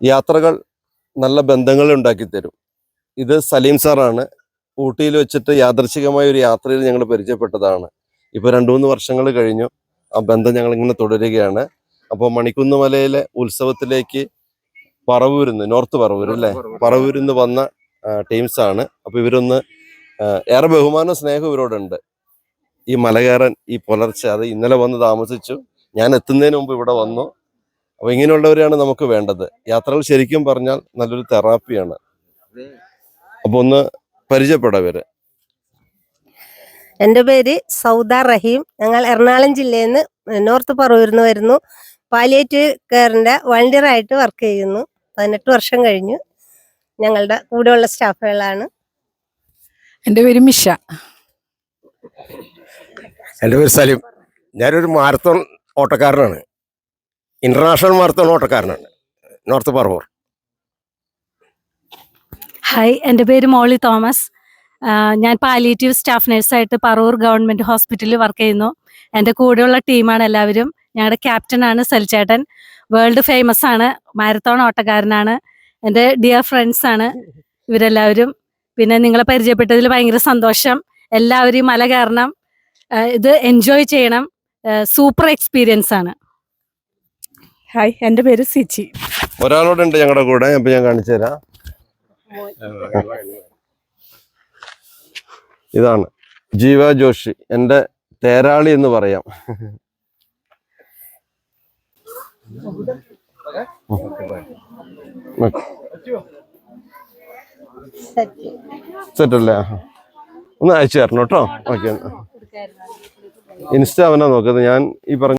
യാത്രകൾ നല്ല ബന്ധങ്ങൾ ഉണ്ടാക്കി തരും. ഇത് സലീം സാറാണ്. ഊട്ടിയിൽ വെച്ചിട്ട് യാദൃച്ഛികമായ ഒരു യാത്രയിൽ ഞങ്ങൾ പരിചയപ്പെട്ടതാണ്. ഇപ്പോൾ 2-3 വർഷങ്ങൾ കഴിഞ്ഞു. ആ ബന്ധം ഞങ്ങൾ ഇങ്ങനെ തുടരുകയാണ്. അപ്പോൾ മണിക്കുന്ന് മലയിലെ ഉത്സവത്തിലേക്ക് പറവൂരിന്ന്, നോർത്ത് പറവൂർ അല്ലേ, പറവൂരിന്ന് വന്ന ടീംസാണ്. അപ്പോൾ ഇവരൊന്ന് ഏറെ ബഹുമാനവും സ്നേഹവും ഇവരോടുണ്ട്. ഈ മല കയറാൻ ഈ പുലർച്ചെ, അത് ഇന്നലെ വന്ന് താമസിച്ചു, ഞാൻ എത്തുന്നതിന് മുമ്പ് ഇവിടെ വന്നു. അപ്പോൾ ഇങ്ങനെയുള്ളവരെയാണ് നമുക്ക് വേണ്ടത്. യാത്രകൾ ശരിക്കും പറഞ്ഞാൽ നല്ലൊരു തെറാപ്പിയാണ്. അപ്പോൾ ഒന്ന് പരിചയപ്പെടാം ഇവര്. എൻ്റെ പേര് സൗദ റഹീം. ഞങ്ങൾ എറണാകുളം ജില്ലയിൽ നിന്ന് നോർത്ത് പറവൂരിൽ നിന്ന് വരുന്നു. പാലിയേറ്റീവ് കെയറിൻ്റെ വളണ്ടിയറായിട്ട് വർക്ക് ചെയ്യുന്നു. 18 വർഷം കഴിഞ്ഞു. ഞങ്ങളുടെ കൂടെയുള്ള സ്റ്റാഫുകളാണ്. എൻ്റെ പേര് മിഷ. എൻ്റെ പേര് സലീം. ഞാനൊരു മാരത്തോൺ ഓട്ടക്കാരനാണ്. ഇന്റർനാഷണൽ മാരത്തോൺ ഓട്ടക്കാരനാണ്, നോർത്ത് പറവൂർ. ഹായ്, എൻ്റെ പേര് മോളി തോമസ്. ഞാൻ പാലിയേറ്റീവ് സ്റ്റാഫ് നഴ്സായിട്ട് പറവൂർ ഗവൺമെൻറ് ഹോസ്പിറ്റലിൽ വർക്ക് ചെയ്യുന്നു. എൻ്റെ കൂടെയുള്ള ടീമാണ് എല്ലാവരും. ഞങ്ങളുടെ ക്യാപ്റ്റനാണ് സൽചേട്ടൻ. വേൾഡ് ഫേമസ് ആണ്, മാരത്തോൺ ഓട്ടക്കാരനാണ്. എൻ്റെ ഡിയർ ഫ്രണ്ട്സാണ് ഇവരെല്ലാവരും. പിന്നെ നിങ്ങളെ പരിചയപ്പെട്ടതിൽ ഭയങ്കര സന്തോഷം. എല്ലാവരും മല കയറണം, ഇത് എൻജോയ് ചെയ്യണം. സൂപ്പർ എക്സ്പീരിയൻസ് ആണ്. ഹായ്, എൻ്റെ പേര് സിച്ചി. ഒരാളോടുണ്ട് ഞങ്ങളുടെ കൂടെ, അപ്പൊ ഞാൻ കാണിച്ചു തരാം. ഇതാണ് ജീവ ജോഷി, എൻ്റെ തേരാളി എന്ന് പറയാം. സെറ്റല്ലേ? ഒന്ന് അയച്ചു തരണം കേട്ടോ. ഓക്കെ, ഇൻസ്റ്റ അവനാ നോക്കുന്നത്. ഞാൻ ഈ പറഞ്ഞ